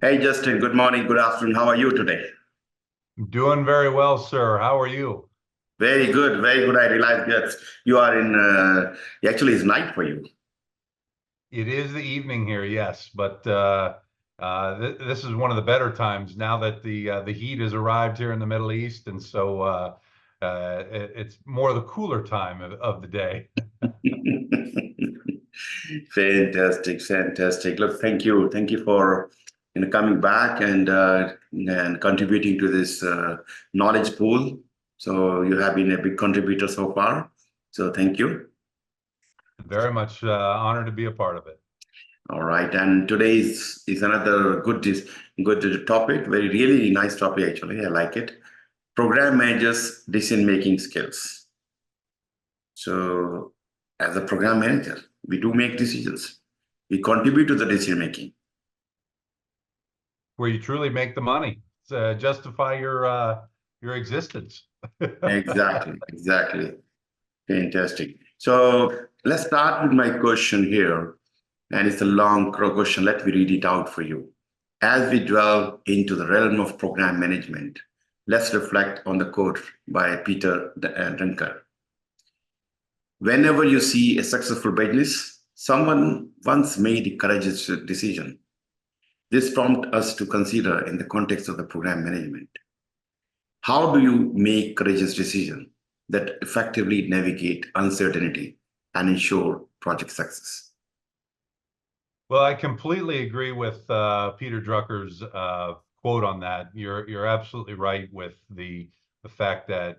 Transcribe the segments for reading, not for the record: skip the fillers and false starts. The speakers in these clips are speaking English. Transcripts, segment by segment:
Hey, Justin, good morning, good afternoon. How are you today? Doing very well, sir. How are you? Very good, very good. I realize that you are actually, it's night for you. It is the evening here, yes, but this is one of the better times now that the heat has arrived here in the Middle East, and so it's more the cooler time of the day. Fantastic, fantastic. Look, thank you. Thank you for coming back and contributing to this knowledge pool. So you have been a big contributor so far. So thank you. Very much honored to be a part of it. All right. And today is another good topic. Very really nice topic actually. I like it. Program managers' decision-making skills. So as a program manager, we do make decisions. We contribute to the decision-making. Where you truly make the money, justify your existence. Exactly, exactly. Fantastic. So let's start with my question here. And it's a long question. Let me read it out for you. As we delve into the realm of program management, let's reflect on the quote by Peter Drucker. Whenever you see a successful business, someone once made a courageous decision. This prompts us to consider in the context of the program management. How do you make courageous decisions that effectively navigate uncertainty and ensure project success? Well, I completely agree with Peter Drucker's quote on that. You're absolutely right with the fact that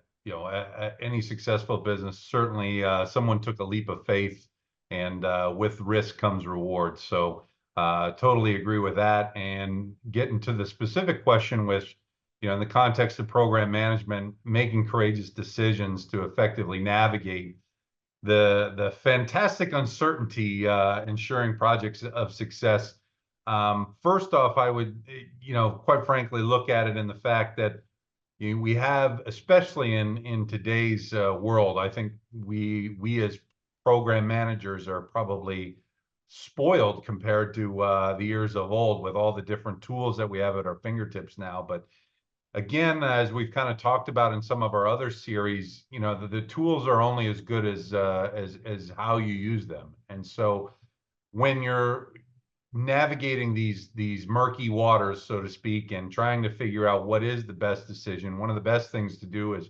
any successful business certainly someone took a leap of faith, and with risk comes reward. So totally agree with that. And getting to the specific question, which in the context of program management, making courageous decisions to effectively navigate the fantastic uncertainty ensuring projects of success. First off, I would, quite frankly, look at it in the fact that we have, especially in today's world, I think we as program managers are probably spoiled compared to the years of old with all the different tools that we have at our fingertips now. But again, as we've kind of talked about in some of our other series, the tools are only as good as how you use them. And so when you're navigating these murky waters, so to speak, and trying to figure out what is the best decision, one of the best things to do is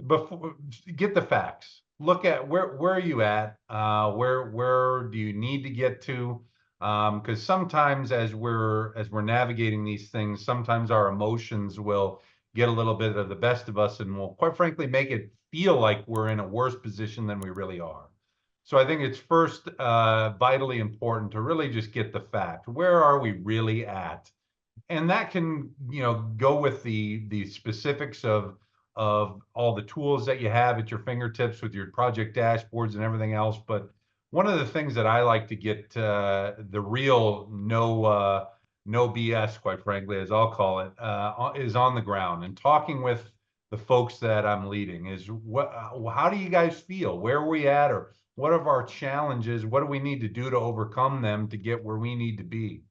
before get the facts. Look at where are you at? Where do you need to get to? Because sometimes as we're navigating these things, sometimes our emotions will get a little bit of the best of us, and will quite frankly make it feel like we're in a worse position than we really are. So I think it's first vitally important to really just get the fact. Where are we really at? And that can go with the specifics of all the tools that you have at your fingertips with your project dashboards and everything else. But one of the things that I like to get the real no BS, quite frankly, as I'll call it, is on the ground and talking with the folks that I'm leading. Is how do you guys feel? Where are we at? Or what are our challenges? What do we need to do to overcome them to get where we need to be?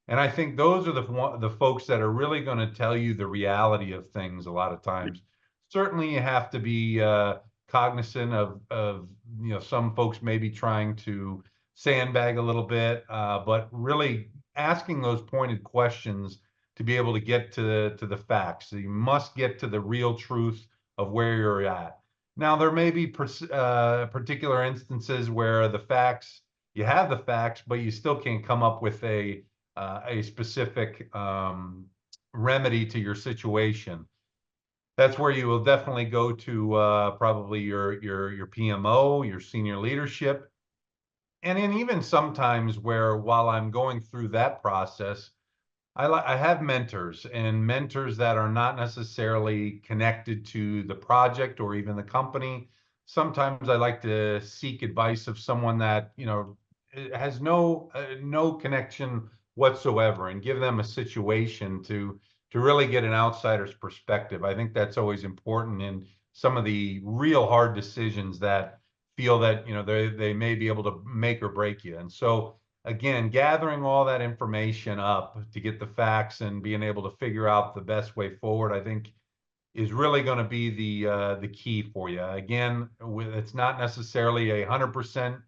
And I think those are the folks that are really going to tell you the reality of things a lot of times. Certainly, you have to be cognizant of some folks may be trying to sandbag a little bit, but really asking those pointed questions to be able to get to the facts. So you must get to the real truth of where you're at. Now, there may be particular instances where you have the facts, but you still can't come up with a specific remedy to your situation. That's where you will definitely go to probably your PMO, your senior leadership. And then even sometimes where while I'm going through that process, I have mentors, and mentors that are not necessarily connected to the project or even the company. Sometimes I like to seek advice of someone that has no connection whatsoever, and give them a situation to really get an outsider's perspective. I think that's always important in some of the real hard decisions that feel that they may be able to make or break you. And so again, gathering all that information up to get the facts and being able to figure out the best way forward, I think is really going to be the key for you. Again, it's not necessarily 100%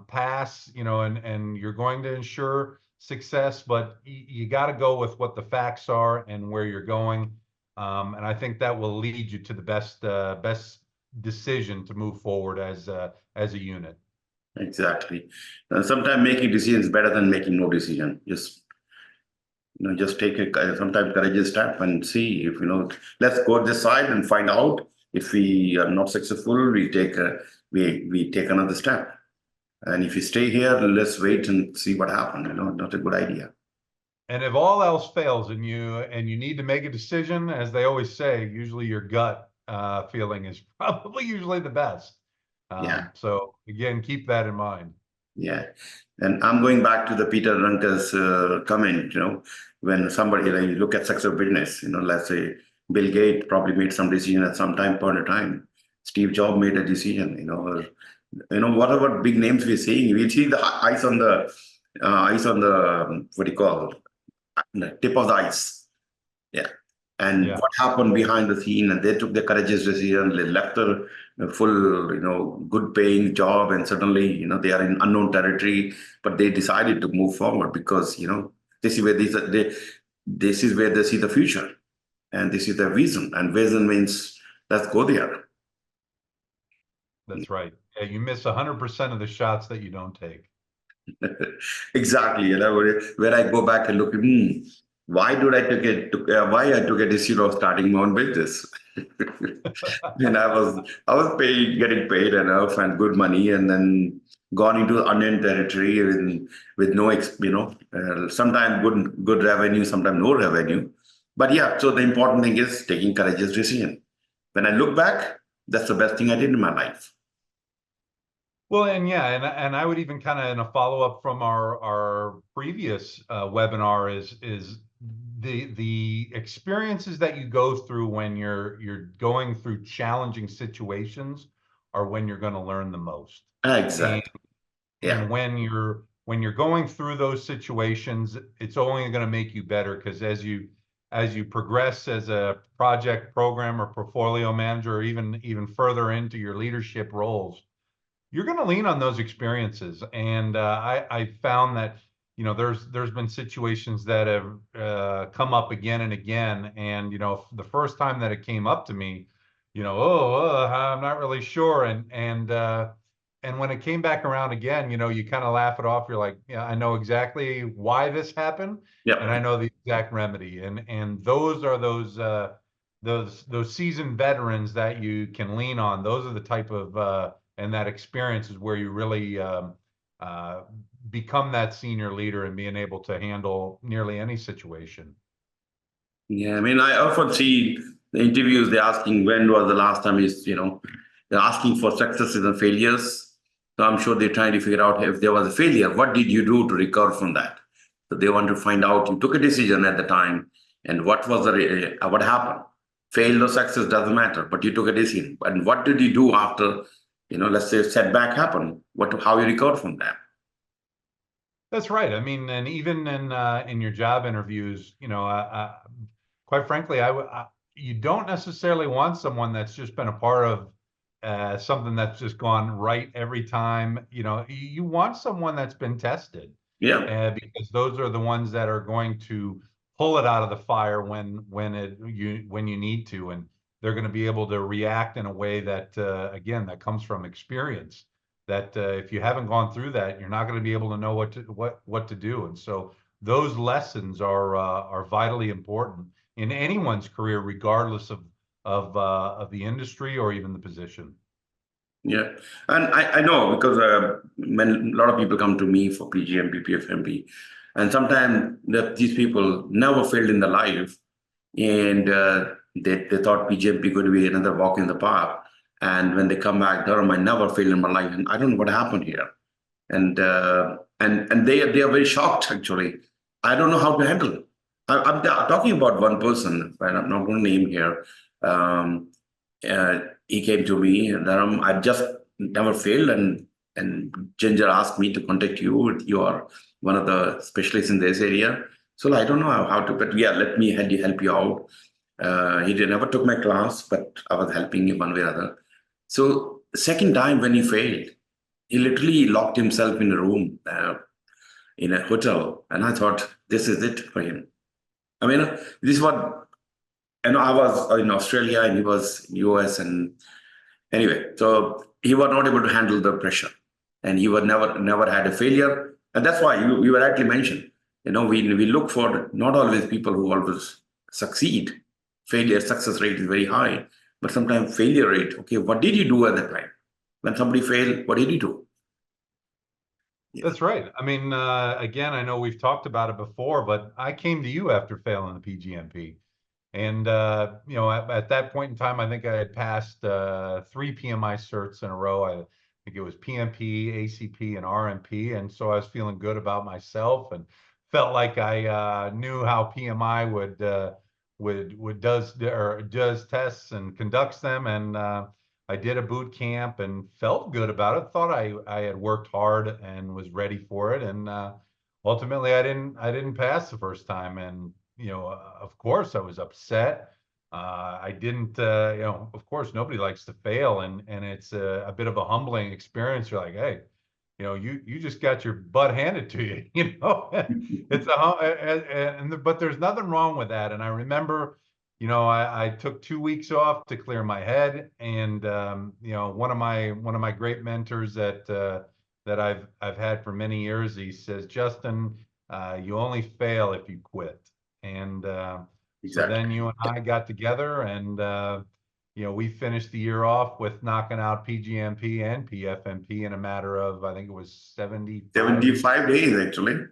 pass, and you're going to ensure success, but you got to go with what the facts are and where you're going. And I think that will lead you to the best decision to move forward as a unit. Exactly. Sometimes making decisions better than making no decision. Just take a sometimes courageous step and see if let's go this side and find out. If we are not successful, we take another step. And if you stay here, let's wait and see what happens. Not a good idea. And if all else fails and you need to make a decision, as they always say, usually your gut feeling is probably usually the best. Yeah. So again, keep that in mind. Yeah. And I'm going back to the Peter Drucker's comment, when somebody, you look at success of business, let's say Bill Gates probably made some decision at some point of time. Steve Jobs made a decision, or, whatever big names we're seeing, we see the ice on the, what do you call, the tip of the ice. Yeah. And what happened behind the scene, and they took the courageous decision, they left a full, good paying job, and suddenly, they are in unknown territory, but they decided to move forward because, this is where this is where they see the future, and this is their vision, and vision means let's go there. That's right. Yeah, you miss 100% of the shots that you don't take. Exactly. Where I go back and look, why I took a decision of starting my own business? And I was getting paid enough and good money, and then gone into unknown territory with no, sometimes good revenue, sometimes no revenue. But yeah, so the important thing is taking courageous decision. When I look back, that's the best thing I did in my life. Well, and I would even kind of, in a follow-up from our previous webinar, is the experiences that you go through when you're going through challenging situations are when you're going to learn the most. Exactly. And when you're going through those situations, it's only going to make you better, because as you progress as a project, program, or portfolio manager, or even further into your leadership roles, you're going to lean on those experiences. And I found that there's been situations that have come up again and again. And the first time that it came up to me, I'm not really sure. And when it came back around again, you kind of laugh it off. You're like, yeah, I know exactly why this happened, and I know the exact remedy. And those are those seasoned veterans that you can lean on. Those are the type of and that experience is where you really become that senior leader and being able to handle nearly any situation. Yeah, I mean, I often see the interviews, they're asking when was the last time they're asking for successes and failures. So I'm sure they're trying to figure out if there was a failure, what did you do to recover from that? So they want to find out, you took a decision at the time, and what happened? Failed or success doesn't matter, but you took a decision. And what did you do after, let's say setback happened? How you recovered from that? That's right. I mean, and even in your job interviews, quite frankly, you don't necessarily want someone that's just been a part of something that's just gone right every time. You want someone that's been tested. Yeah. Because those are the ones that are going to pull it out of the fire when you need to, and they're going to be able to react in a way that again, that comes from experience. That if you haven't gone through that, you're not going to be able to know what to do. And so those lessons are vitally important in anyone's career, regardless of the industry or even the position. Yeah, and I know, because when a lot of people come to me for PgMP, PfMP, and sometimes these people never failed in their life, and they thought PgMP going to be another walk in the park. And when they come back, Dharam, I never failed in my life, and I don't know what happened here. And they are very shocked, actually. I don't know how to handle it. I'm talking about one person, but I'm not going to name here. He came to me, and I just never failed, and and Ginger asked me to contact you. You are one of the specialists in this area. So I don't know how to, but yeah, let me help you out. He never took my class, but I was helping him one way or other. So the second time when he failed, he literally locked himself in a room in a hotel, and I thought this is it for him. I mean, this is what, I was in Australia and he was in US, and anyway, so he was not able to handle the pressure, and he was never had a failure, and that's why you were rightly mentioned. We look for not always people who always succeed. Failure success rate is very high, but sometimes failure rate. Okay, what did you do at that time when somebody failed? What did you do? Yeah. That's right. I mean, again, I know we've talked about it before, but I came to you after failing the PgMP. And, at that point in time, I think I had passed 3 PMI certs in a row. I think it was PMP, ACP, and RMP. And so I was feeling good about myself and felt like I knew how PMI does tests and conducts them. And I did a boot camp and felt good about it. Thought I had worked hard and was ready for it. And ultimately, I didn't pass the first time. And of course, I was upset. I didn't, of course, nobody likes to fail, and it's a bit of a humbling experience. You're like, hey, you just got your butt handed to you. It's but there's nothing wrong with that. And I remember, I took 2 weeks off to clear my head, and one of my great mentors that I've had for many years, he says, Justin, you only fail if you quit. And so Exactly. then you and I got together, and we finished the year off with knocking out PgMP and PfMP in a matter of, I think it was 75 days actually.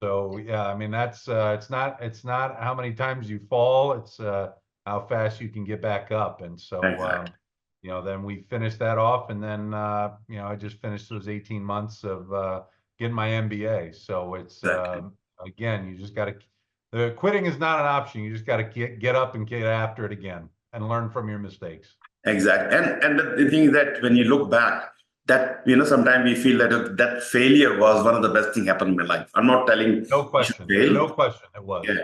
So yeah, I mean, that's it's not how many times you fall, it's how fast you can get back up. And so Exactly. then we finished that off, and then I just finished those 18 months of getting my MBA. So it's Exactly. again, you just got to, quitting is not an option. You just got to get up and get after it again and learn from your mistakes. Exactly. And the thing is that when you look back, that sometimes we feel that that failure was one of the best thing happened in my life. I'm not telling No you should question. fail. No question. It was. Yeah.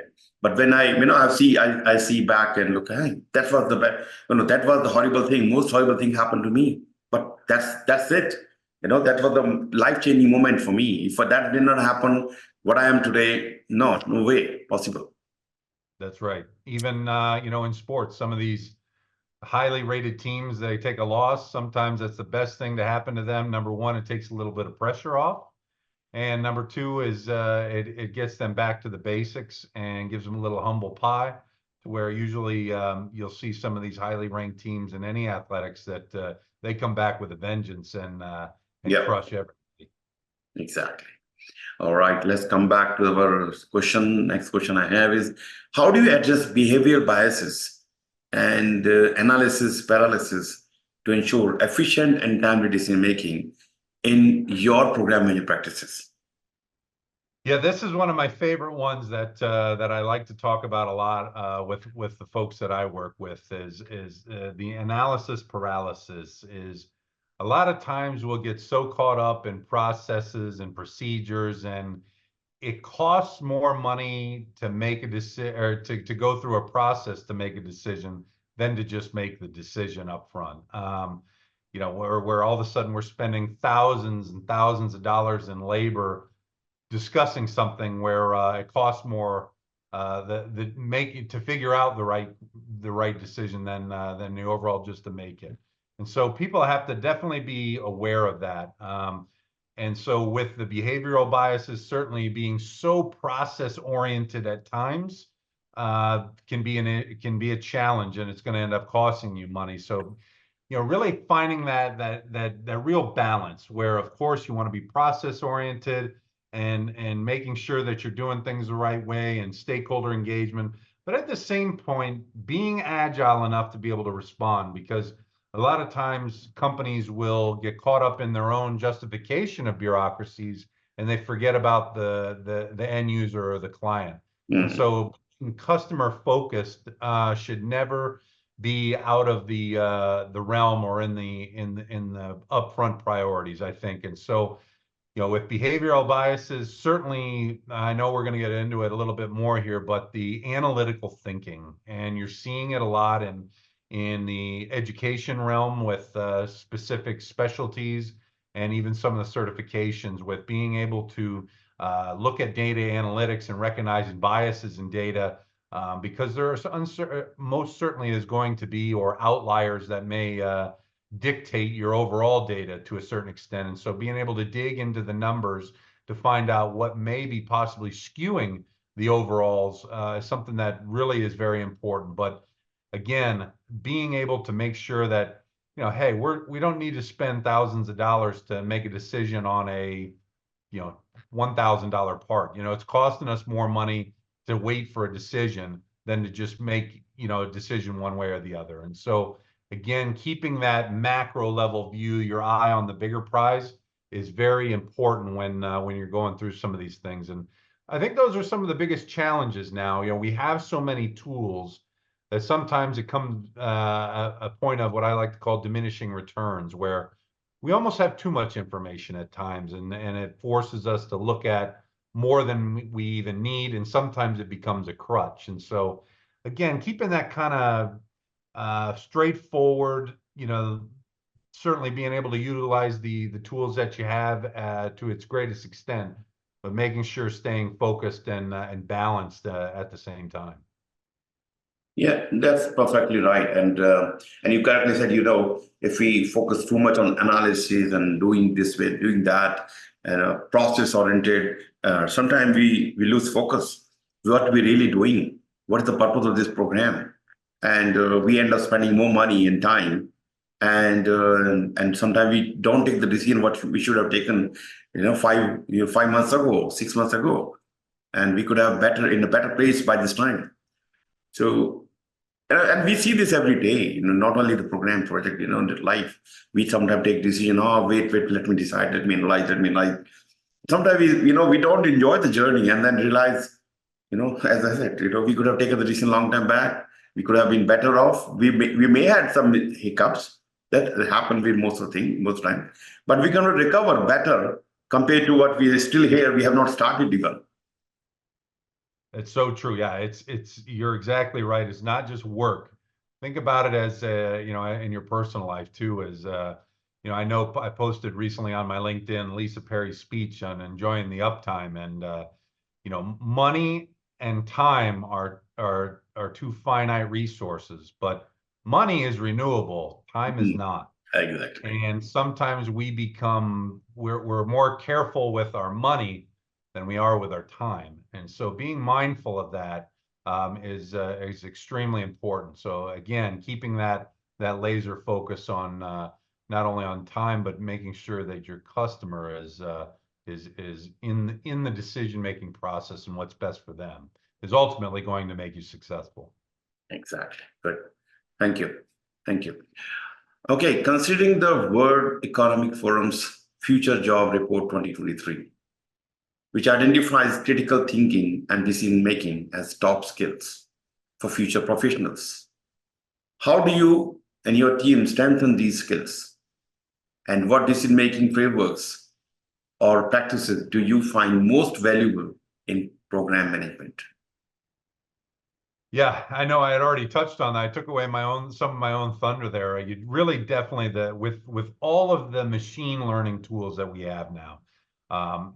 But when I see back and look, hey, that was the best, that was the horrible thing. Most horrible thing happened to me. But that's it. That was the life-changing moment for me. If that did not happen, what I am today, no way possible. That's right. Even in sports, some of these highly rated teams, they take a loss. Sometimes that's the best thing to happen to them. Number one, it takes a little bit of pressure off. And number two is it gets them back to the basics and gives them a little humble pie, to where usually you'll see some of these highly ranked teams in any athletics that they come back with a vengeance and Yeah, crush everybody. exactly. All right, let's come back to our question. Next question I have is, how do you address behavioral biases and analysis paralysis to ensure efficient and timely decision making in your program management practices? Yeah, this is one of my favorite ones that I like to talk about a lot with the folks that I work with. Is the analysis paralysis. Is a lot of times we'll get so caught up in processes and procedures, and it costs more money to make a decision, or to go through a process to make a decision, than to just make the decision up front. Where all of a sudden we're spending thousands and thousands of dollars in labor discussing something where it costs more to figure out the right decision than the overall just to make it. And so people have to definitely be aware of that. And so with the behavioral biases, certainly being so process oriented at times can be a challenge, and it's going to end up costing you money. So really finding that real balance where, of course, you want to be process oriented and making sure that you're doing things the right way and stakeholder engagement, but at the same point, being agile enough to be able to respond, because a lot of times companies will get caught up in their own justification of bureaucracies, and they forget about the end user or the client. And Mm, so customer focused should never be out of the realm or in the upfront priorities, I think. And so, with behavioral biases, certainly, I know we're going to get into it a little bit more here, but the analytical thinking, and you're seeing it a lot in the education realm with specific specialties and even some of the certifications, with being able to look at data analytics and recognizing biases in data, because there are most certainly is going to be, or outliers that may dictate your overall data to a certain extent. And so being able to dig into the numbers to find out what may be possibly skewing the overalls is something that really is very important. But again, being able to make sure that, hey, we don't need to spend thousands of dollars to make a decision on a, $1,000 part. It's costing us more money to wait for a decision than to just make, a decision one way or the other. And so again, keeping that macro level view, your eye on the bigger prize, is very important when you're going through some of these things. And I think those are some of the biggest challenges now. We have so many tools that sometimes it comes a point of what I like to call diminishing returns, where we almost have too much information at times, and it forces us to look at more than we even need, and sometimes it becomes a crutch. And so again, keeping that kind of straightforward, certainly being able to utilize the tools that you have to its greatest extent, but making sure staying focused and balanced at the same time. Yeah, that's perfectly right. And you correctly said, if we focus too much on analysis and doing this way, doing that, and process oriented, sometimes we lose focus. What we're really doing? What is the purpose of this program? And we end up spending more money and time. And sometimes we don't take the decision what we should have taken, 5 months ago, 6 months ago, and we could have in a better place by this time. So, and we see this every day, not only the program project, in life. We sometimes take decision, wait, let me decide, let me analyze. Sometimes we don't enjoy the journey and then realize, as I said, we could have taken the decision long time back. We could have been better off. We may have some hiccups that happen with most time, but we're going to recover better compared to what we are still here. We have not started even. It's so true. Yeah, you're exactly right. It's not just work. Think about it as in your personal life too. As I know I posted recently on my LinkedIn Lisa Perry's speech on enjoying the uptime, and money and time are two finite resources, but money is renewable, time is not. Exactly. And sometimes we're more careful with our money than we are with our time. And so being mindful of that is extremely important. So again, keeping that laser focus on not only on time, but making sure that your customer is in the decision-making process and what's best for them is ultimately going to make you successful. Exactly. Good. Thank you. Okay, considering the World Economic Forum's Future Job Report 2023, which identifies critical thinking and decision-making as top skills for future professionals, how do you and your team strengthen these skills? And what decision-making frameworks or practices do you find most valuable in program management? Yeah, I know I had already touched on that. I took away some of my own thunder there. You really definitely with all of the machine learning tools that we have now,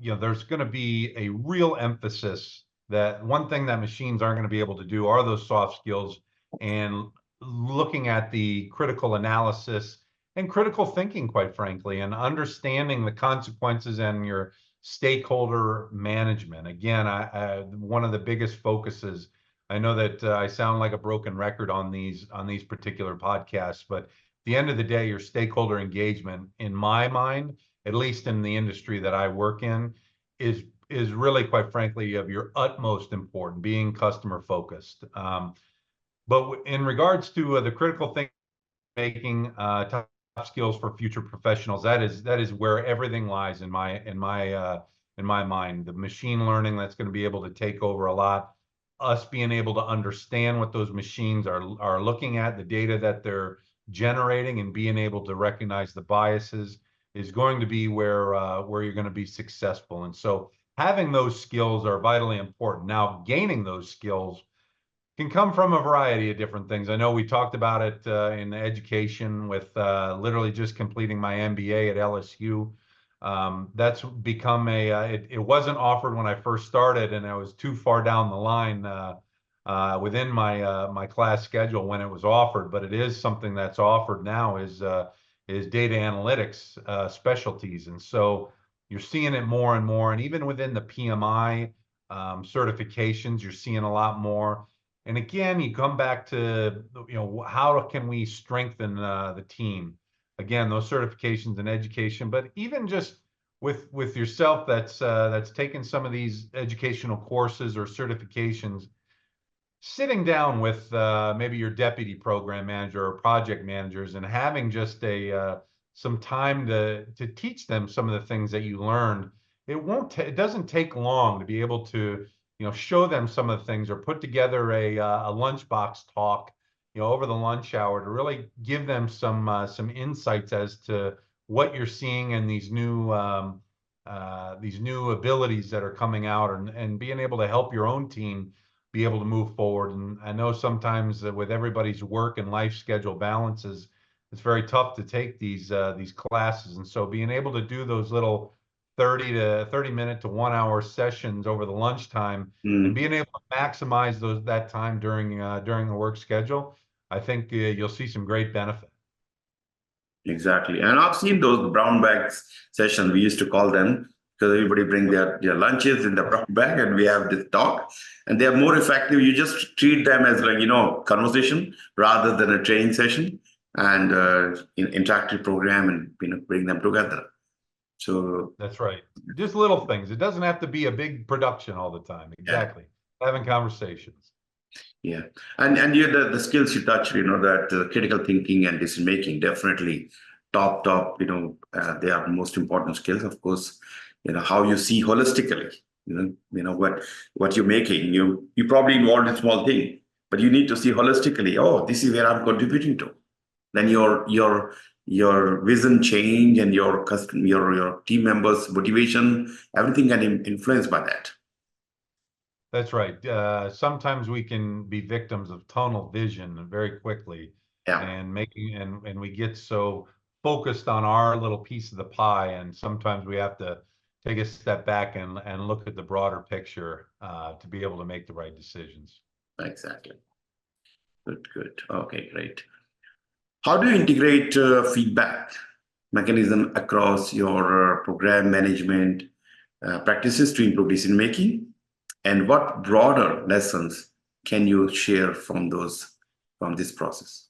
there's going to be a real emphasis that one thing that machines aren't going to be able to do are those soft skills, and looking at the critical analysis and critical thinking, quite frankly, and understanding the consequences and your stakeholder management. Again, one of the biggest focuses. I know that I sound like a broken record on these particular podcasts, but at the end of the day, your stakeholder engagement, in my mind, at least in the industry that I work in, is really, quite frankly, of your utmost importance, being customer focused. But in regards to the critical thinking, top skills for future professionals, that is where everything lies in my mind. The machine learning that's going to be able to take over a lot us being able to understand what those machines are looking at, the data that they're generating, and being able to recognize the biases is going to be where you're going to be successful. And so having those skills are vitally important. Now, gaining those skills can come from a variety of different things. I know we talked about it in education with literally just completing my MBA at LSU. That's become it wasn't offered when I first started, and I was too far down the line within my class schedule when it was offered, but it is something that's offered now is data analytics specialties. And so you're seeing it more and more, and even within the PMI certifications, you're seeing a lot more. And again, you come back to, how can we strengthen the team? Again, those certifications in education, but even just with yourself that's taken some of these educational courses or certifications, sitting down with maybe your deputy program manager or project managers and having just some time to teach them some of the things that you learned. It doesn't take long to be able to show them some of the things, or put together a lunchbox talk over the lunch hour to really give them some insights as to what you're seeing in these new abilities that are coming out, and being able to help your own team be able to move forward. And I know sometimes with everybody's work and life schedule balances, it's very tough to take these classes. And so being able to do those little 30 minute to 1 hour sessions over the lunchtime, and being able to maximize that time during the work schedule, I think you'll see some great benefit. Exactly. And I've seen those brown bags sessions, we used to call them, because everybody bring their lunches in the brown bag and we have this talk, and they are more effective. You just treat them as conversation rather than a training session, and interactive program, and bring them together. So that's right. Just little things. It doesn't have to be a big production all the time. Exactly. Yeah. Having conversations. Yeah. And the skills you touched, that critical thinking and decision making, definitely top, they are the most important skills. Of course, how you see holistically, what you're making. You probably involved in small thing, but you need to see holistically. Oh, this is where I'm contributing to. Then your vision change, and your team members' motivation, everything can influence by that. That's right. Sometimes we can be victims of tunnel vision very quickly, and we get so focused on our little piece of the pie, and sometimes we have to take a step back and look at the broader picture to be able to make the right decisions. Exactly. Good. Okay, great. How do you integrate feedback mechanism across your program management practices to improve decision making? And what broader lessons can you share from this process?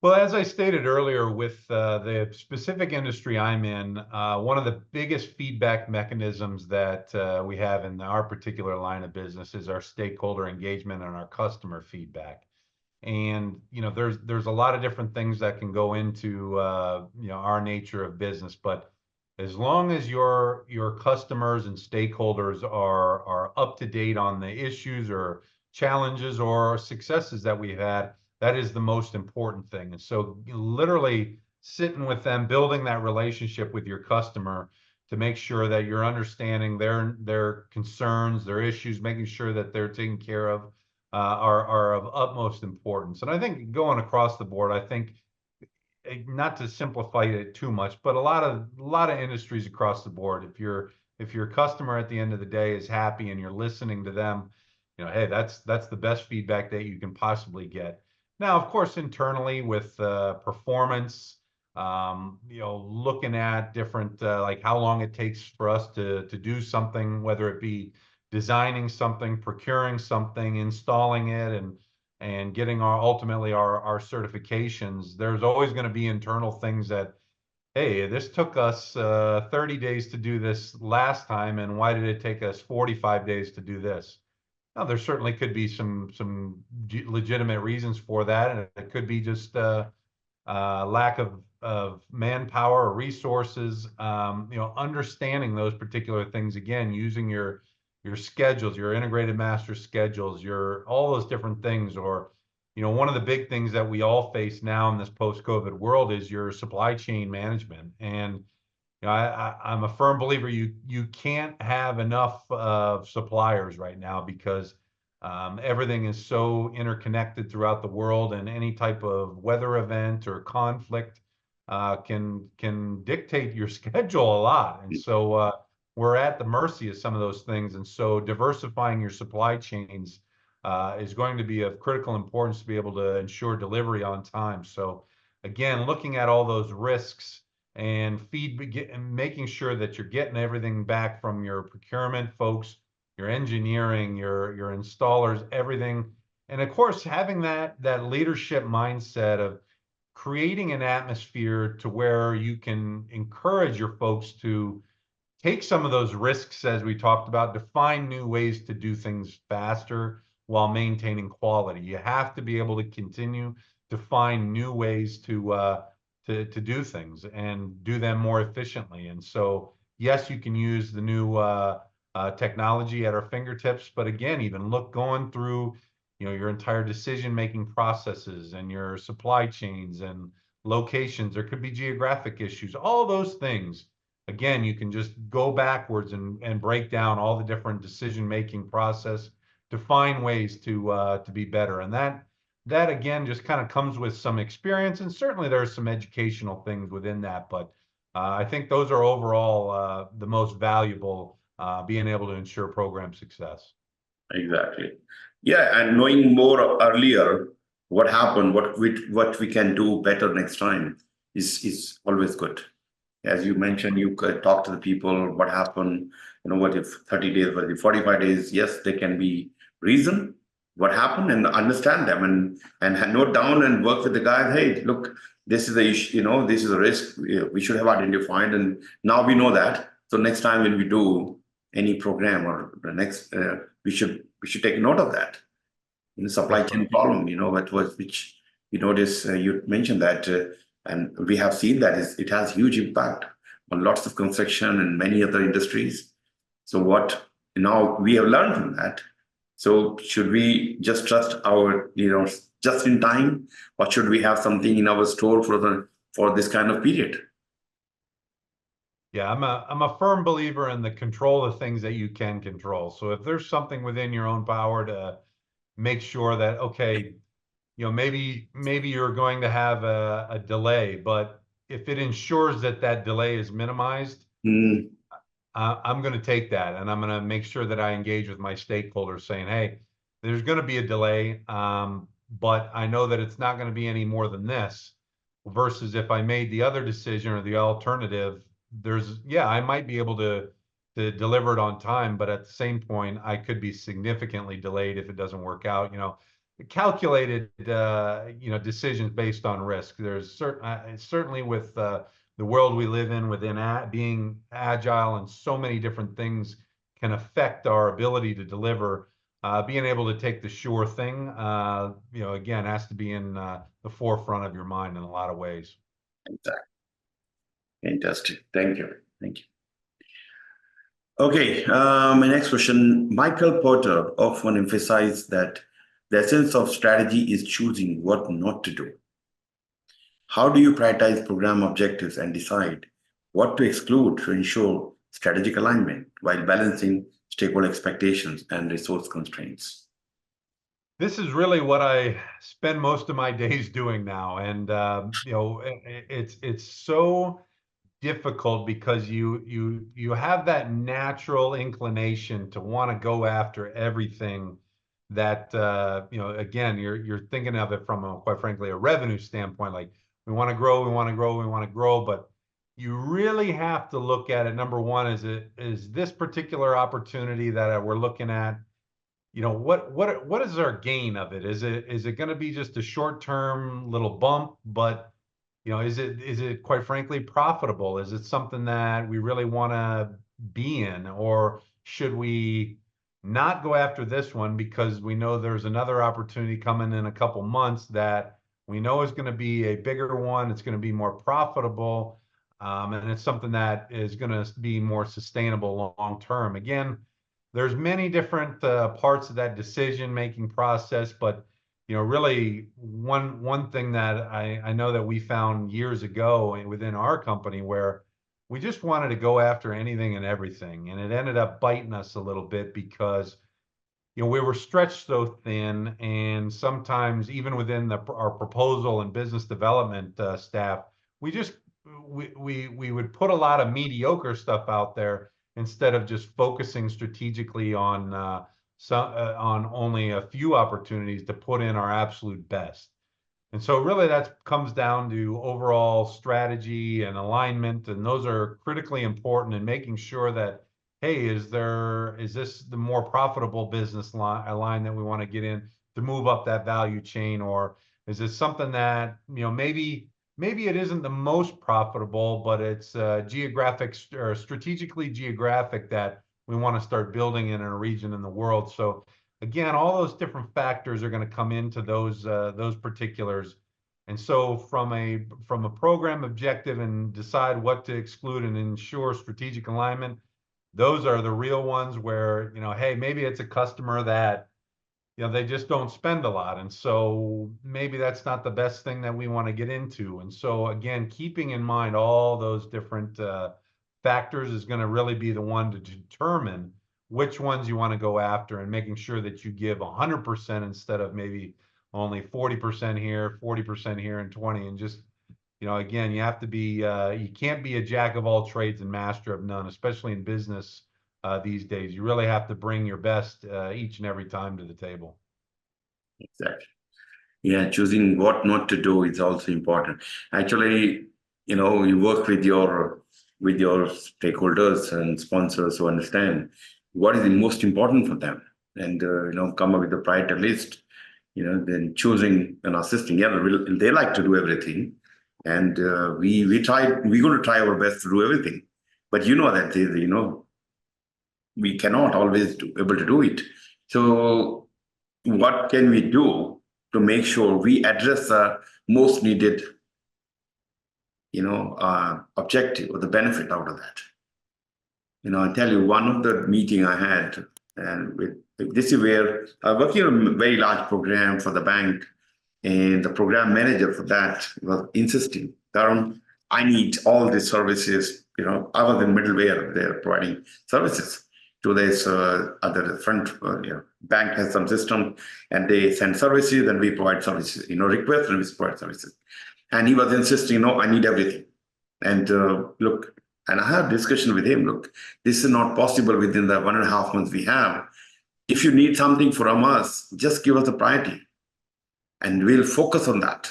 Well, as I stated earlier, with the specific industry I'm in, one of the biggest feedback mechanisms that we have in our particular line of business is our stakeholder engagement and our customer feedback. And there's a lot of different things that can go into our nature of business, but as long as your customers and stakeholders are up to date on the issues or challenges or successes that we've had, that is the most important thing. And so literally sitting with them, building that relationship with your customer to make sure that you're understanding their concerns, their issues, making sure that they're taken care of, are of utmost importance. And I think going across the board, I think, not to simplify it too much, but a lot of industries across the board, if your customer at the end of the day is happy and you're listening to them, hey, that's the best feedback that you can possibly get. Now, of course, internally with performance, looking at different like how long it takes for us to do something, whether it be designing something, procuring something, installing it, and getting ultimately our certifications. There's always going to be internal things that, hey, this took us 30 days to do this last time, and why did it take us 45 days to do this? Now, there certainly could be some legitimate reasons for that, and it could be just lack of manpower or resources. Understanding those particular things, again, using your your schedules, your integrated master schedules, your all those different things. Or, one of the big things that we all face now in this post-COVID world is your supply chain management. And I'm a firm believer you can't have enough suppliers right now, because everything is so interconnected throughout the world, and any type of weather event or conflict can dictate your schedule a lot. And so we're at the mercy of some of those things. And so diversifying your supply chains is going to be of critical importance to be able to ensure delivery on time. So again, looking at all those risks and making sure that you're getting everything back from your procurement folks, your engineering, your installers, everything. And of course, having that leadership mindset of creating an atmosphere to where you can encourage your folks to take some of those risks, as we talked about, to find new ways to do things faster while maintaining quality. You have to be able to continue to find new ways to do things and do them more efficiently. And so, yes, you can use the new technology at our fingertips, but again, even going through, your entire decision-making processes and your supply chains and locations. There could be geographic issues, all those things. Again, you can just go backwards and break down all the different decision-making process to find ways to be better. And that again just kind of comes with some experience, and certainly there's some educational things within that. But I think those are overall the most valuable, being able to ensure program success. Exactly. Yeah, and knowing more earlier what happened, what we can do better next time is always good. As you mentioned, you could talk to the people, what happened, what if 30 days, what if 45 days? Yes, there can be reason what happened, and understand them, and note down and work with the guys. Hey, look, this is the issue, this is a risk we should have identified, and now we know that. So next time when we do any program or the next, we should take note of that. In the supply chain problem, which you notice, you mentioned that, and we have seen that it has huge impact on lots of construction and many other industries. So what now we have learned from that. So should we just trust our, just in time, or should we have something in our store for this kind of period? Yeah, I'm a firm believer in the control of things that you can control. So if there's something within your own power to make sure that, okay, maybe you're going to have a delay, but if it ensures that delay is minimized, I'm going to take that, and I'm going to make sure that I engage with my stakeholders saying, hey, there's going to be a delay, but I know that it's not going to be any more than this, versus if I made the other decision or the alternative, I might be able to deliver it on time, but at the same point, I could be significantly delayed if it doesn't work out. Calculated, decisions based on risk. There's certainly with the world we live in, being agile, and so many different things can affect our ability to deliver. Being able to take the sure thing, again, has to be in the forefront of your mind in a lot of ways. Exactly. Fantastic. Thank you. Okay, my next question. Michael Porter often emphasized that the essence of strategy is choosing what not to do. How do you prioritize program objectives and decide what to exclude to ensure strategic alignment while balancing stakeholder expectations and resource constraints? This is really what I spend most of my days doing now. And, it's so difficult because you have that natural inclination to want to go after everything that, again, you're thinking of it from quite frankly, a revenue standpoint. Like, we want to grow, but you really have to look at it. Number one, is this particular opportunity that we're looking at, what is our gain of it? Is it going to be just a short-term little bump, but is it quite frankly profitable? Is it something that we really want to be in, or should we not go after this one because we know there's another opportunity coming in a couple months that we know is going to be a bigger one, it's going to be more profitable, and it's something that is going to be more sustainable long term? Again, there's many different parts of that decision-making process, but really one thing that I know that we found years ago within our company where we just wanted to go after anything and everything, and it ended up biting us a little bit because we were stretched so thin, and sometimes even within our proposal and business development staff, we just we would put a lot of mediocre stuff out there instead of just focusing strategically on on only a few opportunities to put in our absolute best. And so really that comes down to overall strategy and alignment, and those are critically important in making sure that, hey, is this the more profitable business line that we want to get in to move up that value chain, or is this something that, maybe it isn't the most profitable, but it's geographic or strategically geographic that we want to start building in a region in the world. So again, all those different factors are going to come into those particulars. And so from a program objective and decide what to exclude and ensure strategic alignment, those are the real ones where, hey, maybe it's a customer that, they just don't spend a lot. And so maybe that's not the best thing that we want to get into. And so again, keeping in mind all those different factors is going to really be the one to determine which ones you want to go after, and making sure that you give 100% instead of maybe only 40% here, 40% here, and 20. And just, again, you have to be, you can't be a jack of all trades and master of none, especially in business these days. You really have to bring your best each and every time to the table. Exactly. Yeah, choosing what not to do is also important. Actually, you work with your stakeholders and sponsors who understand what is the most important for them, and come up with a priority list. Then choosing and assisting. Yeah, they like to do everything, and we're going to try our best to do everything. But that we cannot always able to do it. So what can we do to make sure we address the most needed, objective or the benefit out of that? I tell you, one of the meeting I had, and this is where I'm working on a very large program for the bank, and the program manager for that was insisting, Dharam, I need all these services, other than middleware, they're providing services to this other front. Bank has some system, and they send services, and we provide services, requests, and we provide services. And he was insisting, no, I need everything. And look, and I had a discussion with him, look, this is not possible within the 1.5 months we have. If you need something from us, just give us a priority, and we'll focus on that.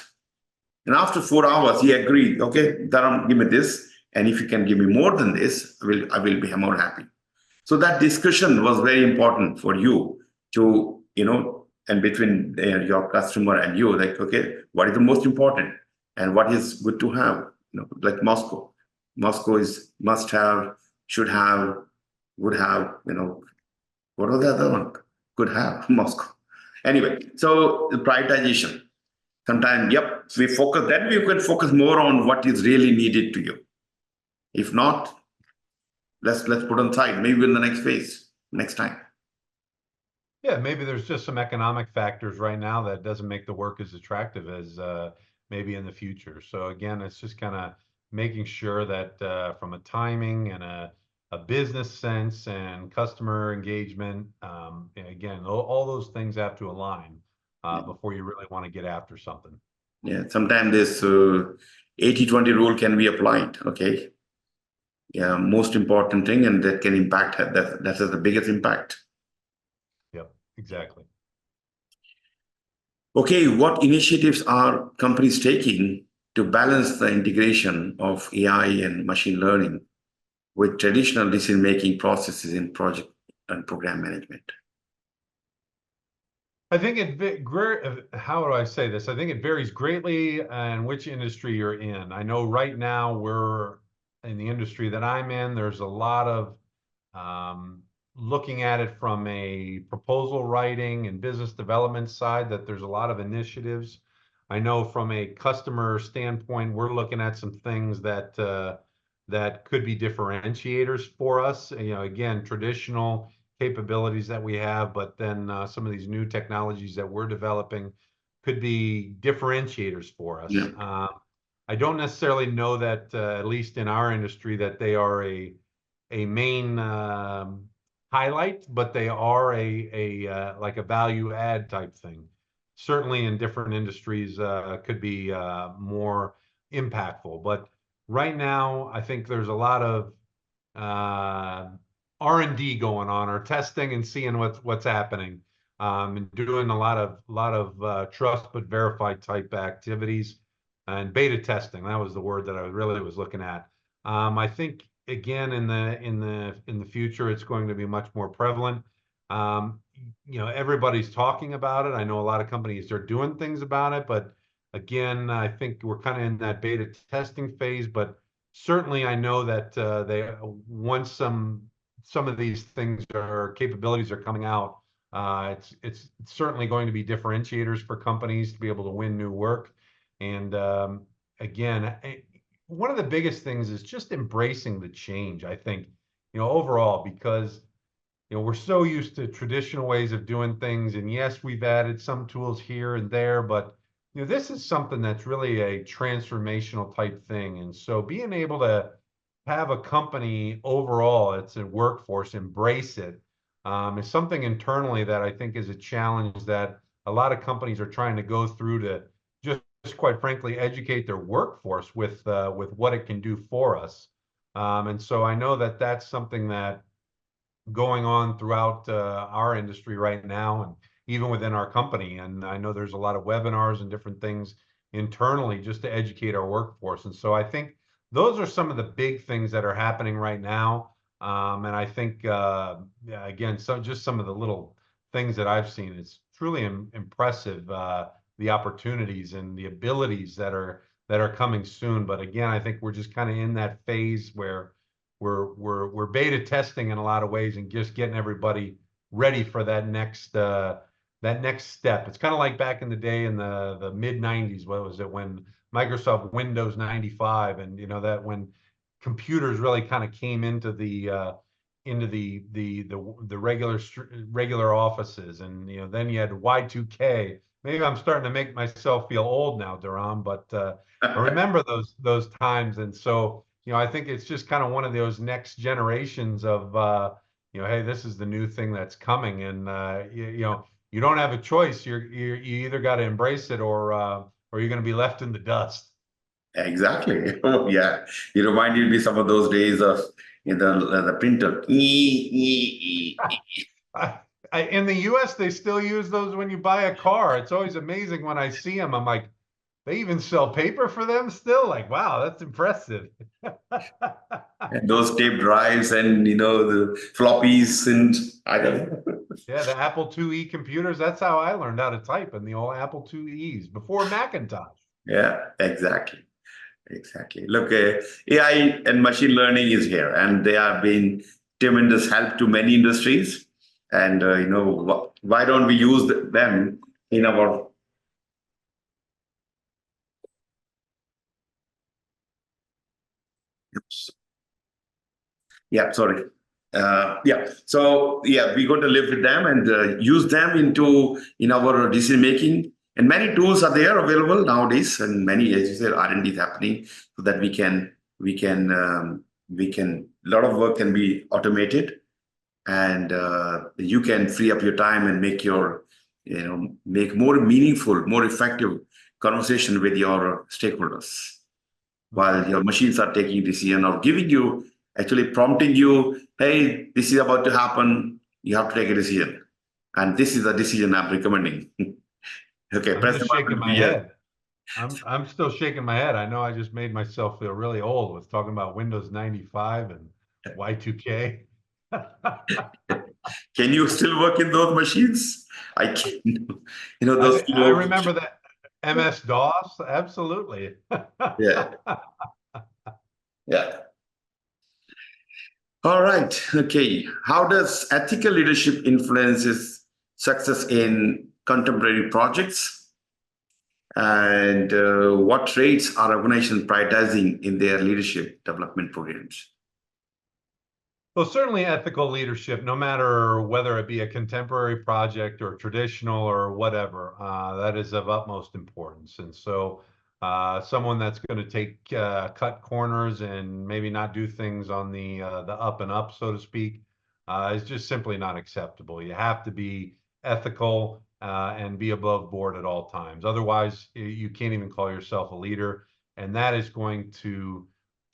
And after 4 hours, he agreed, okay, Dharam, give me this. And if you can give me more than this, I will be more happy. So that discussion was very important for you to, and between your customer and you, like, okay, what is the most important and what is good to have? Like Moscow. Moscow is must have, should have, would have, what are the other one? Could have, Moscow. Anyway, so the prioritization. Sometimes, yep, we focus, then we can focus more on what is really needed to you. If not, let's put on side, maybe in the next phase, next time. Yeah, maybe there's just some economic factors right now that doesn't make the work as attractive as maybe in the future. So again, it's just kind of making sure that from a timing and a business sense and customer engagement, and again, all those things have to align before you really want to get after something. Yeah, sometimes this 80-20 rule can be applied, okay? Yeah, most important thing, and that can impact, that has the biggest impact. Yep, exactly. Okay, what initiatives are companies taking to balance the integration of AI and machine learning with traditional decision-making processes in project and program management? I think how do I say this? I think it varies greatly in which industry you're in. I know right now we're in the industry that I'm in, there's a lot of looking at it from a proposal writing and business development side, that there's a lot of initiatives. I know from a customer standpoint, we're looking at some things that that could be differentiators for us. Again, traditional capabilities that we have, but then some of these new technologies that we're developing could be differentiators for us. Yeah. I don't necessarily know that, at least in our industry, that they are a main highlight, but they are a like a value add type thing. Certainly in different industries could be more impactful. But right now, I think there's a lot of R&D going on, or testing and seeing what's happening, and doing a lot of trust but verified type activities, and beta testing. That was the word that I really was looking at. I think again in the future it's going to be much more prevalent. Everybody's talking about it. I know a lot of companies are doing things about it, but again, I think we're kind of in that beta testing phase. But certainly, I know that once some of these things or capabilities are coming out, it's certainly going to be differentiators for companies to be able to win new work. And again, one of the biggest things is just embracing the change, I think, overall, because we're so used to traditional ways of doing things. And yes, we've added some tools here and there, but this is something that's really a transformational type thing. And so being able to have a company overall, it's a workforce, embrace it, is something internally that I think is a challenge that a lot of companies are trying to go through to just quite frankly educate their workforce with what it can do for us. And so I know that that's something that going on throughout our industry right now, and even within our company. And I know there's a lot of webinars and different things internally just to educate our workforce. And so I think those are some of the big things that are happening right now. And I think, again, just some of the little things that I've seen, it's truly impressive, the opportunities and the abilities that are coming soon. But again, I think we're just kind of in that phase where we're beta testing in a lot of ways and just getting everybody ready for that next step. It's kind of like back in the day in the mid 90s. What was it, when Microsoft Windows 95, and that when computers really kind of came into the regular offices, and then you had Y2K. Maybe I'm starting to make myself feel old now, Dharam, but I remember those times. And so I think it's just kind of one of those next generations of hey, this is the new thing that's coming, and you don't have a choice. You either got to embrace it, or you're going to be left in the dust. Exactly. Oh, yeah. You reminded me some of those days of the printer. In the US, they still use those when you buy a car. It's always amazing when I see them. I'm like, they even sell paper for them still? Like, wow, that's impressive. And those tape drives and the floppies, and I don't know. Yeah, the Apple IIe computers. That's how I learned how to type, in the old Apple IIes before Macintosh. Yeah, exactly. Exactly. Look, AI and machine learning is here, and they have been tremendous help to many industries. And why don't we use them in our? Yeah, sorry. Yeah. So yeah, we're going to live with them and use them in our decision making. And many tools are there available nowadays, and many, as you said, R&D is happening so that a lot of work can be automated, and you can free up your time and make make more meaningful, more effective conversation with your stakeholders, while your machines are taking decision or giving you, actually prompting you, hey, this is about to happen, you have to take a decision. And this is the decision I'm recommending. Okay, I'm press the just shaking button my here. head. I'm still shaking my head. I know I just made myself feel really old with talking about Windows 95 and Y2K. Can you still work in those machines? I can. Those I remember that MS-DOS. Absolutely. Yeah. Yeah. All right. Okay. How does ethical leadership influences success in contemporary projects? And what traits are organizations prioritizing in their leadership development programs? Well, certainly ethical leadership, no matter whether it be a contemporary project or traditional or whatever, that is of utmost importance. And so, someone that's going to take cut corners and maybe not do things on the up and up, so to speak, is just simply not acceptable. You have to be ethical and be above board at all times. Otherwise, you can't even call yourself a leader, and that is going to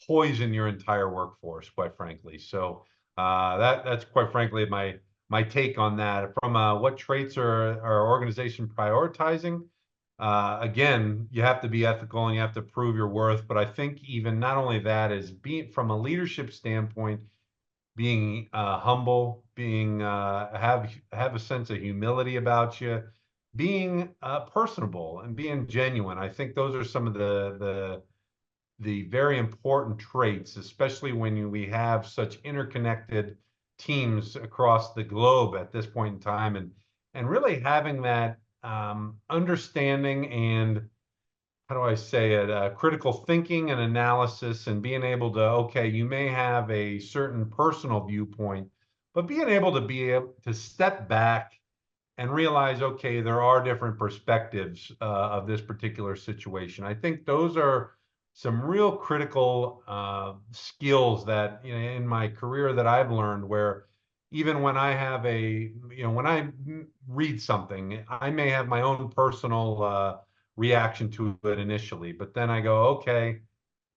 poison your entire workforce, quite frankly. So that's quite frankly my take on that. From what traits are our organization prioritizing? Again, you have to be ethical and you have to prove your worth. But I think even not only that is being from a leadership standpoint, being humble, being have a sense of humility about you, being personable and being genuine. I think those are some of the very important traits, especially when we have such interconnected teams across the globe at this point in time, and really having that understanding and how do I say it, critical thinking and analysis, and being able to, okay, you may have a certain personal viewpoint, but being able to step back and realize, okay, there are different perspectives of this particular situation. I think those are some real critical skills that, you know, in my career that I've learned, where even when I have when I read something, I may have my own personal reaction to it initially, but then I go, okay,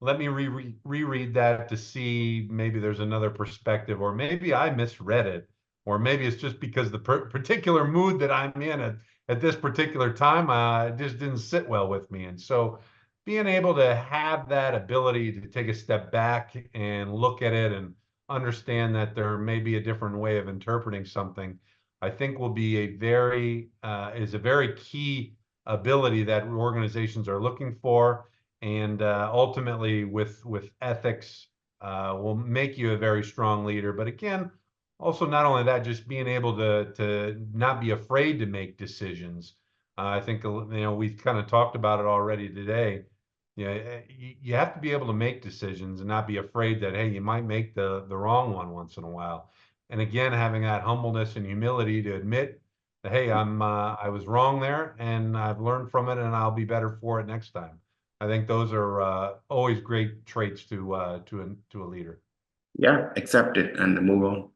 let me reread that to see maybe there's another perspective, or maybe I misread it, or maybe it's just because the particular mood that I'm in at this particular time it just didn't sit well with me. And so being able to have that ability to take a step back and look at it and understand that there may be a different way of interpreting something, I think will be is a very key ability that organizations are looking for, and ultimately with ethics will make you a very strong leader. But again, also not only that, just being able to not be afraid to make decisions. I think we've kind of talked about it already today. You have to be able to make decisions and not be afraid that, hey, you might make the wrong one once in a while. And again, having that humbleness and humility to admit that, hey, I was wrong there, and I've learned from it, and I'll be better for it next time. I think those are always great traits to a leader. Yeah, accept it and move on.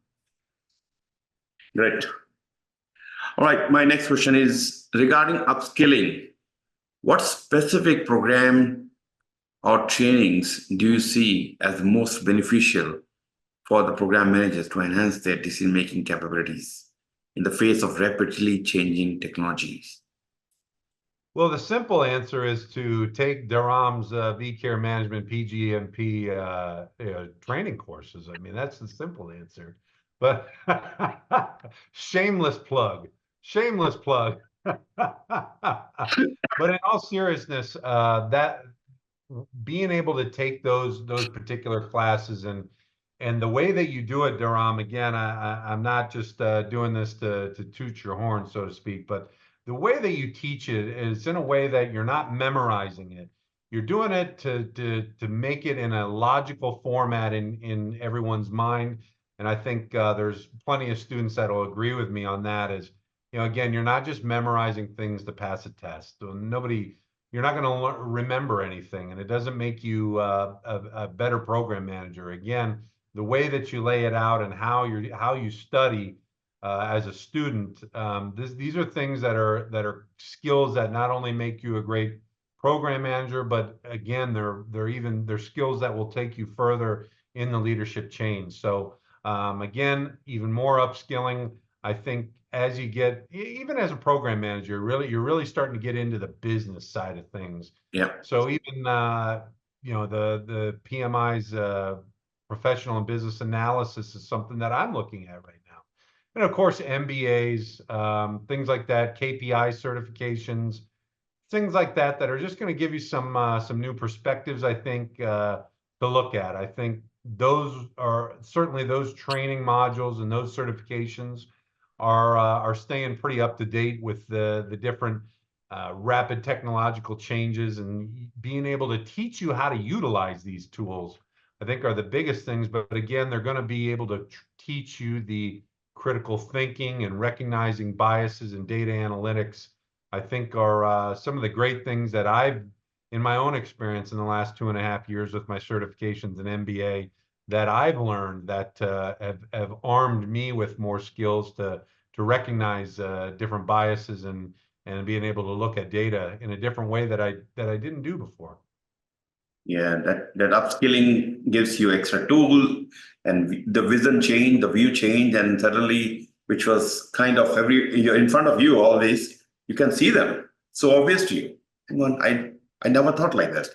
Great. All right, my next question is regarding upskilling. What specific program or trainings do you see as most beneficial for the program managers to enhance their decision-making capabilities in the face of rapidly changing technologies? Well, the simple answer is to take Dharam's vCare Management PgMP training courses. I mean, that's the simple answer. But shameless plug, shameless plug. But in all seriousness, that being able to take those particular classes, and the way that you do it, Dharam, again, I'm not just doing this to toot your horn, so to speak, but the way that you teach it is in a way that you're not memorizing it. You're doing it to make it in a logical format in everyone's mind. And I think there's plenty of students that will agree with me on that. Is, again, you're not just memorizing things to pass a test. So you're not going to remember anything, and it doesn't make you a better program manager. Again, the way that you lay it out and how you study as a student, these are things that are skills that not only make you a great program manager, but again, they're skills that will take you further in the leadership chain. So again, even more upskilling. I think as you get, even as a program manager, you're really starting to get into the business side of things. Yeah. So even the PMI's professional and business analysis is something that I'm looking at right now. And of course, MBAs, things like that, KPI certifications, things like that are just going to give you some new perspectives, I think, to look at. I think those are certainly, those training modules and those certifications are staying pretty up to date with the different rapid technological changes, and being able to teach you how to utilize these tools I think are the biggest things. But again, they're going to be able to teach you the critical thinking and recognizing biases in data analytics. I think are some of the great things that I've, in my own experience in the last 2.5 years with my certifications and MBA, that I've learned that have armed me with more skills to recognize different biases and being able to look at data in a different way that I didn't do before. Yeah, that upskilling gives you extra tool and the vision change, the view change, and suddenly, which was kind of you're in front of you always, you can see them. So obvious to you. Hang on, I never thought like that.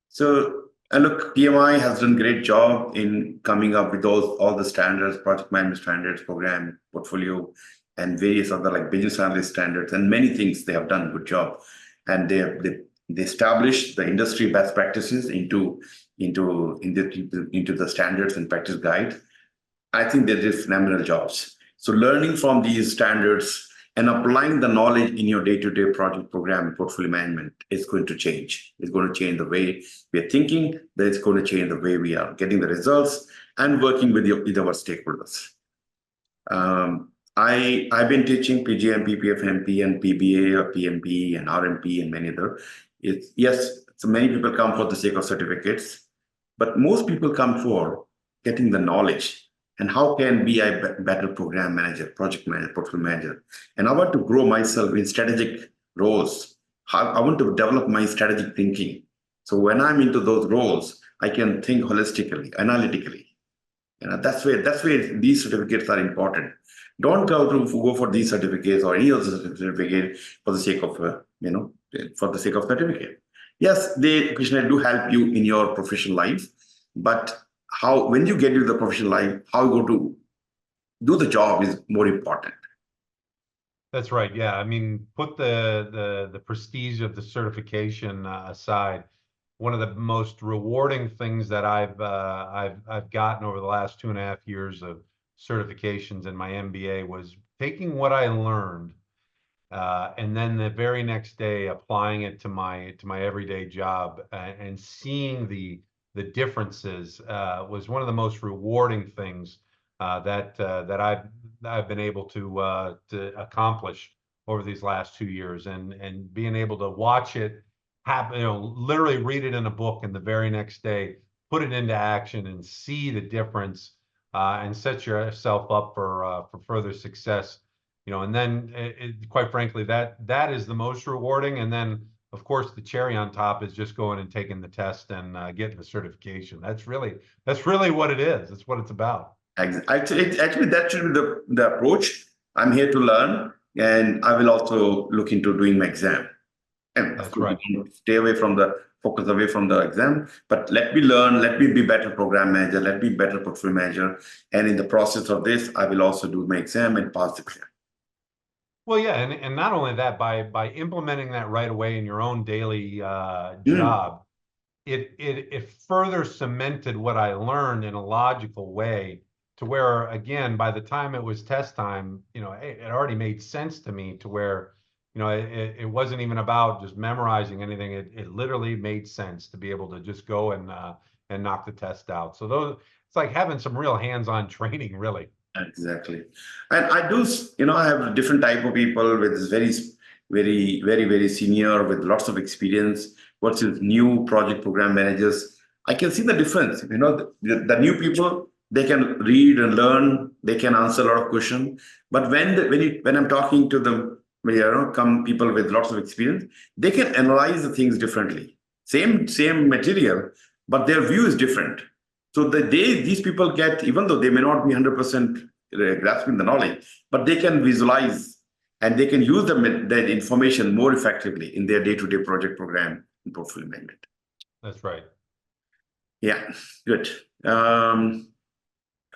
So, and look, PMI has done a great job in coming up with all the standards, project management standards, program, portfolio, and various other like business analyst standards, and many things they have done a good job. And they established the industry best practices into the standards and practice guide. I think they did phenomenal jobs. So learning from these standards and applying the knowledge in your day-to-day project program and portfolio management is going to change. It's going to change the way we are thinking, that it's going to change the way we are getting the results and working with our stakeholders. I've been teaching PgMP, PfMP, and PBA, or PMP, and RMP, and many other. Yes, so many people come for the sake of certificates, but most people come for getting the knowledge. And how can be a better program manager, project manager, portfolio manager? And I want to grow myself in strategic roles. I want to develop my strategic thinking. So when I'm into those roles, I can think holistically, analytically. That's where these certificates are important. Don't go for these certificates or any other certificate for the sake of for the sake of certificate. Yes, they occasionally do help you in your professional life, but when you get into the professional life, how you go to do the job is more important. That's right. Yeah, I mean, put the prestige of the certification aside. One of the most rewarding things that I've gotten over the last 2.5 years of certifications in my MBA was taking what I learned and then the very next day applying it to my everyday job and seeing the differences was one of the most rewarding things that I've been able to accomplish over these last 2 years, and being able to watch it happen, literally read it in a book and the very next day put it into action and see the difference and set yourself up for further success. And then quite frankly, that is the most rewarding. And then, of course, the cherry on top is just going and taking the test and getting the certification. That's really what it is. That's what it's about. Actually, that should be the approach. I'm here to learn, and I will also look into doing my exam. And That's right. Focus away from the exam, but let me learn, let me be better program manager, let me be better portfolio manager. And in the process of this, I will also do my exam and pass the exam. Well, yeah, and not only that, by implementing that right away in your own daily job, it further cemented what I learned in a logical way, to where, again, by the time it was test time, it already made sense to me, to where, it wasn't even about just memorizing anything. It literally made sense to be able to just go and knock the test out. So it's like having some real hands-on training, really. Exactly. And I do, I have a different type of people with very, very, very, very senior with lots of experience versus new project program managers. I can see the difference. The new people, they can read and learn, they can answer a lot of questions. But when I'm talking to them, come people with lots of experience, they can analyze the things differently. Same material, but their view is different. So these people get, even though they may not be 100% grasping the knowledge, but they can visualize and they can use that information more effectively in their day-to-day project program and portfolio management. That's right. Yeah, good.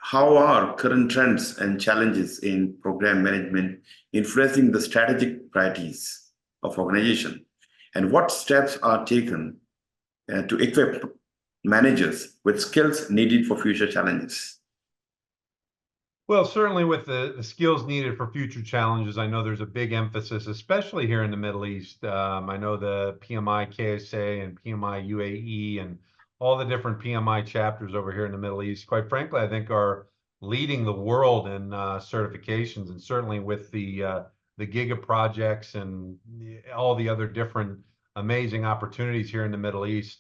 How are current trends and challenges in program management influencing the strategic priorities of organization? And what steps are taken to equip managers with skills needed for future challenges? Well, certainly with the skills needed for future challenges, I know there's a big emphasis, especially here in the Middle East. I know the PMI KSA and PMI UAE and all the different PMI chapters over here in the Middle East, quite frankly, I think are leading the world in certifications, and certainly with the Giga projects and all the other different amazing opportunities here in the Middle East.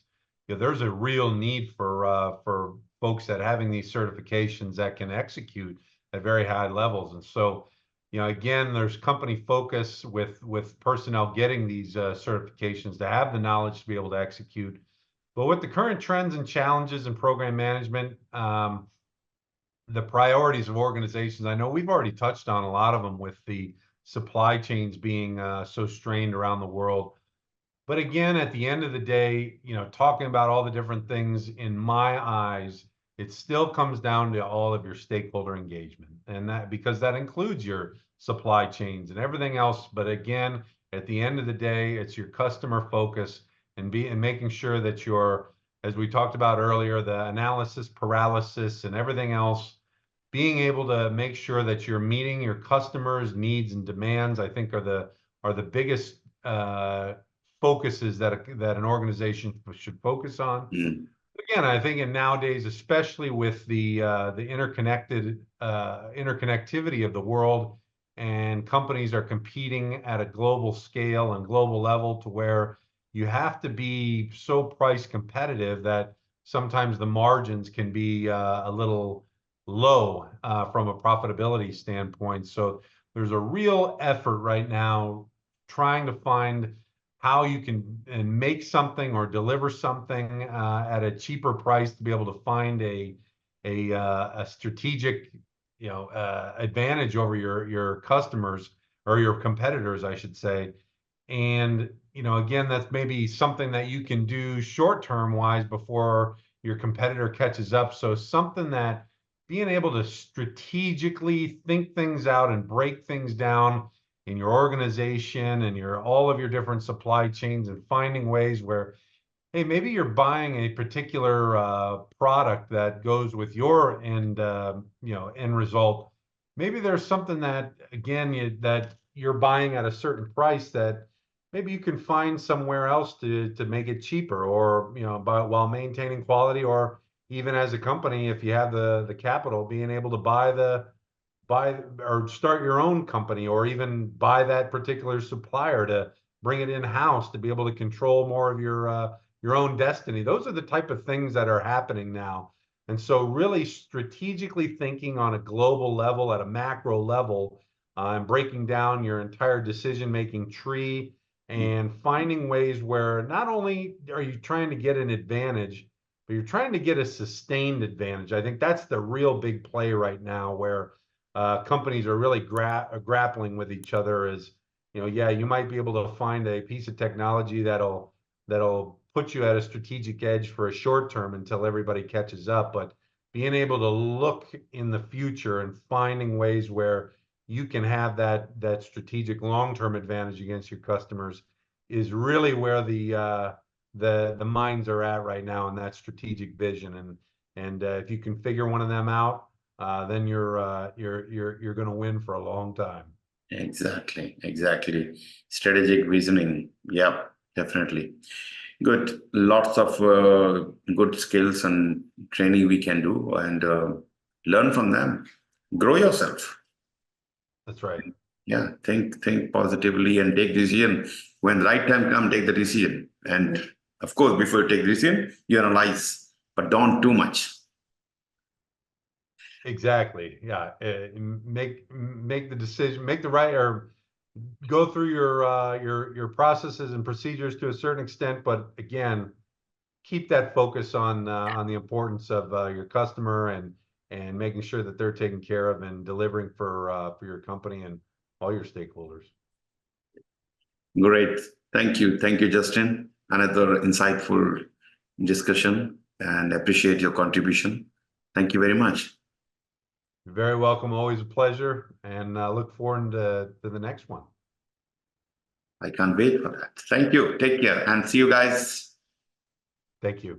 There's a real need for folks that having these certifications that can execute at very high levels. And so, again, there's company focus with personnel getting these certifications to have the knowledge to be able to execute. But with the current trends and challenges in program management, the priorities of organizations, I know we've already touched on a lot of them with the supply chains being so strained around the world. But again, at the end of the day, talking about all the different things, in my eyes, it still comes down to all of your stakeholder engagement, and that because that includes your supply chains and everything else. But again, at the end of the day, it's your customer focus and making sure that you're, as we talked about earlier, the analysis paralysis and everything else, being able to make sure that you're meeting your customers' needs and demands, I think are the biggest focuses that an organization should focus on. Mm. Again, I think nowadays, especially with the interconnectivity of the world, and companies are competing at a global scale and global level to where you have to be so price competitive that sometimes the margins can be a little low from a profitability standpoint. So there's a real effort right now trying to find how you can make something or deliver something at a cheaper price to be able to find a strategic advantage over your customers or your competitors, I should say. And again, that's maybe something that you can do short-term wise before your competitor catches up. So something that being able to strategically think things out and break things down in your organization and all of your different supply chains, and finding ways where, hey, maybe you're buying a particular product that goes with your end result. Maybe there's something that, again, that you're buying at a certain price that maybe you can find somewhere else to make it cheaper, or while maintaining quality, or even as a company, if you have the capital, being able to buy or start your own company, or even buy that particular supplier to bring it in-house to be able to control more of your own destiny. Those are the type of things that are happening now. And so really strategically thinking on a global level, at a macro level, and breaking down your entire decision-making tree, and finding ways where not only are you trying to get an advantage, but you're trying to get a sustained advantage. I think that's the real big play right now, where companies are really grappling with each other. As yeah, you might be able to find a piece of technology that'll put you at a strategic edge for a short term until everybody catches up, but being able to look in the future and finding ways where you can have that strategic long-term advantage against your customers is really where the minds are at right now, in that strategic vision. And if you can figure one of them out, then you're going to win for a long time. Exactly. Strategic reasoning. Yeah, definitely. Good. Lots of good skills and training we can do, and learn from them. Grow yourself. That's right. Yeah. Think positively and take decision. When the right time comes, take the decision. And of course, before you take the decision, you analyze, but don't too much. Exactly. Yeah. Make the decision, make the right, or go through your processes and procedures to a certain extent, but again, keep that focus on the importance of your customer, and making sure that they're taken care of and delivering for your company and all your stakeholders. Great. Thank you, Justin. Another insightful discussion, and appreciate your contribution. Thank you very much. You're very welcome. Always a pleasure, and look forward to the next one. I can't wait for that. Thank you. Take care, and see you guys. Thank you.